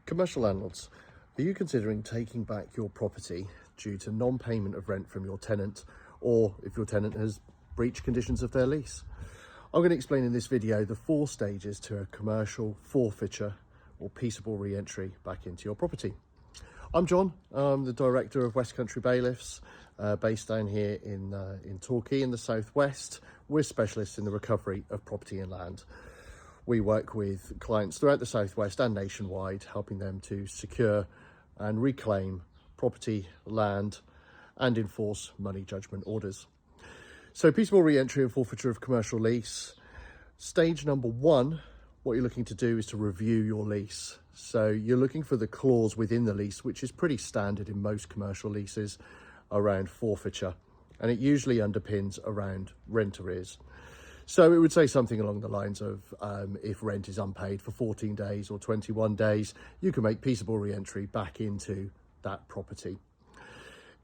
Commercial landlords, are you considering taking back your property due to non-payment of rent from your tenant, or if your tenant has breached conditions of their lease? I'm going to explain in this video the 4 stages to a commercial forfeiture or peaceable re-entry back into your property. I'm John, I'm the director of West Country Bailiffs, based down here in Torquay in the southwest. We're specialists in the recovery of property and land. We work with clients throughout the southwest and nationwide, helping them to secure and reclaim property, land, and enforce money judgment orders. So peaceable re-entry and forfeiture of commercial lease. Stage number 1, what you're looking to do is to review your lease. So you're looking for the clause within the lease, which is pretty standard in most commercial leases, around forfeiture, and it usually underpins around rent arrears. So it would say something along the lines of if rent is unpaid for 14 days or 21 days, you can make peaceable re-entry back into that property.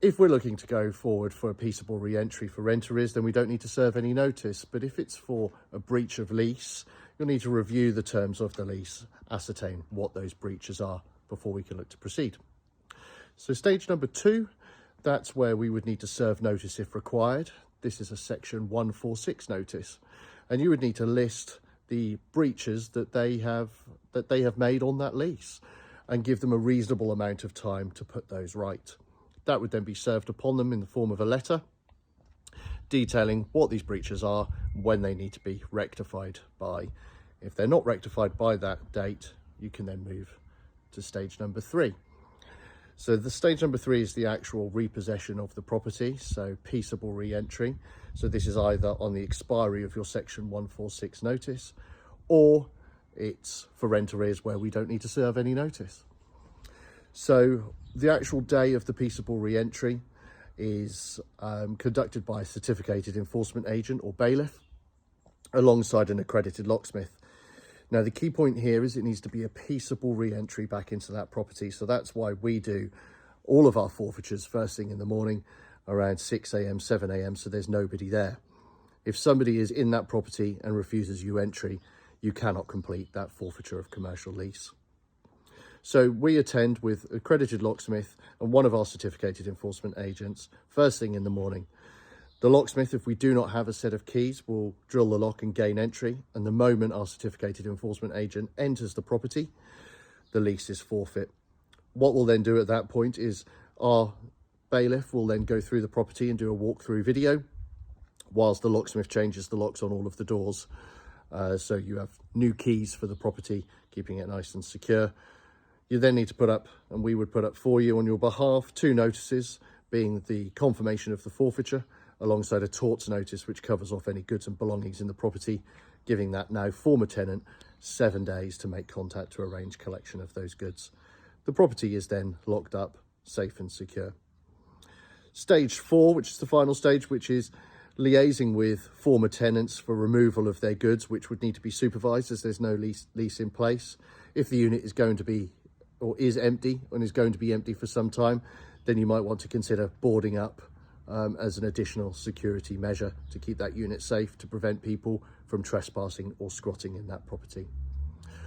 If we're looking to go forward for a peaceable re-entry for rent arrears, then we don't need to serve any notice. But if it's for a breach of lease, you'll need to review the terms of the lease, ascertain what those breaches are before we can look to proceed. So stage number 2, that's where we would need to serve notice if required. This is a section 146 notice, and you would need to list the breaches that they have made on that lease and give them a reasonable amount of time to put those right. That would then be served upon them in the form of a letter detailing what these breaches are, when they need to be rectified by. If they're not rectified by that date, you can then move to stage number 3. So the stage number 3 is the actual repossession of the property, so peaceable re-entry. So this is either on the expiry of your section 146 notice, or it's for rent arrears where we don't need to serve any notice. So the actual day of the peaceable re-entry is conducted by a certificated enforcement agent or bailiff alongside an accredited locksmith. Now, the key point here is it needs to be a peaceable re-entry back into that property. So that's why we do all of our forfeitures first thing in the morning around 6 a.m, 7 a.m, so there's nobody there. If somebody is in that property and refuses you entry, you cannot complete that forfeiture of commercial lease. So we attend with accredited locksmith and one of our certificated enforcement agents first thing in the morning. The locksmith, if we do not have a set of keys, will drill the lock and gain entry. And the moment our certificated enforcement agent enters the property, the lease is forfeit. What we'll then do at that point is our bailiff will then go through the property and do a walkthrough video whilst the locksmith changes the locks on all of the doors. So you have new keys for the property, keeping it nice and secure. You then need to put up, and we would put up for you on your behalf, 2 notices, being the confirmation of the forfeiture alongside a torts notice which covers off any goods and belongings in the property, giving that now former tenant 7 days to make contact to arrange collection of those goods. The property is then locked up, safe and secure. Stage 4, which is the final stage, which is liaising with former tenants for removal of their goods, which would need to be supervised as there's no lease in place. If the unit is going to be or is empty and is going to be empty for some time, then you might want to consider boarding up as an additional security measure to keep that unit safe, to prevent people from trespassing or squatting in that property.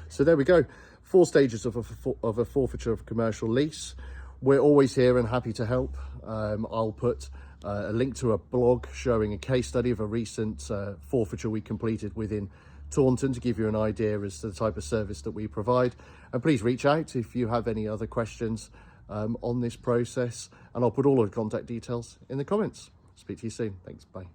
So there we go, 4 stages of a forfeiture of commercial lease. We're always here and happy to help. I'll put a link to a blog showing a case study of a recent forfeiture we completed within Taunton to give you an idea as to the type of service that we provide. And please reach out if you have any other questions on this process, and I'll put all of the contact details in the comments. Speak to you soon. Thanks. Bye.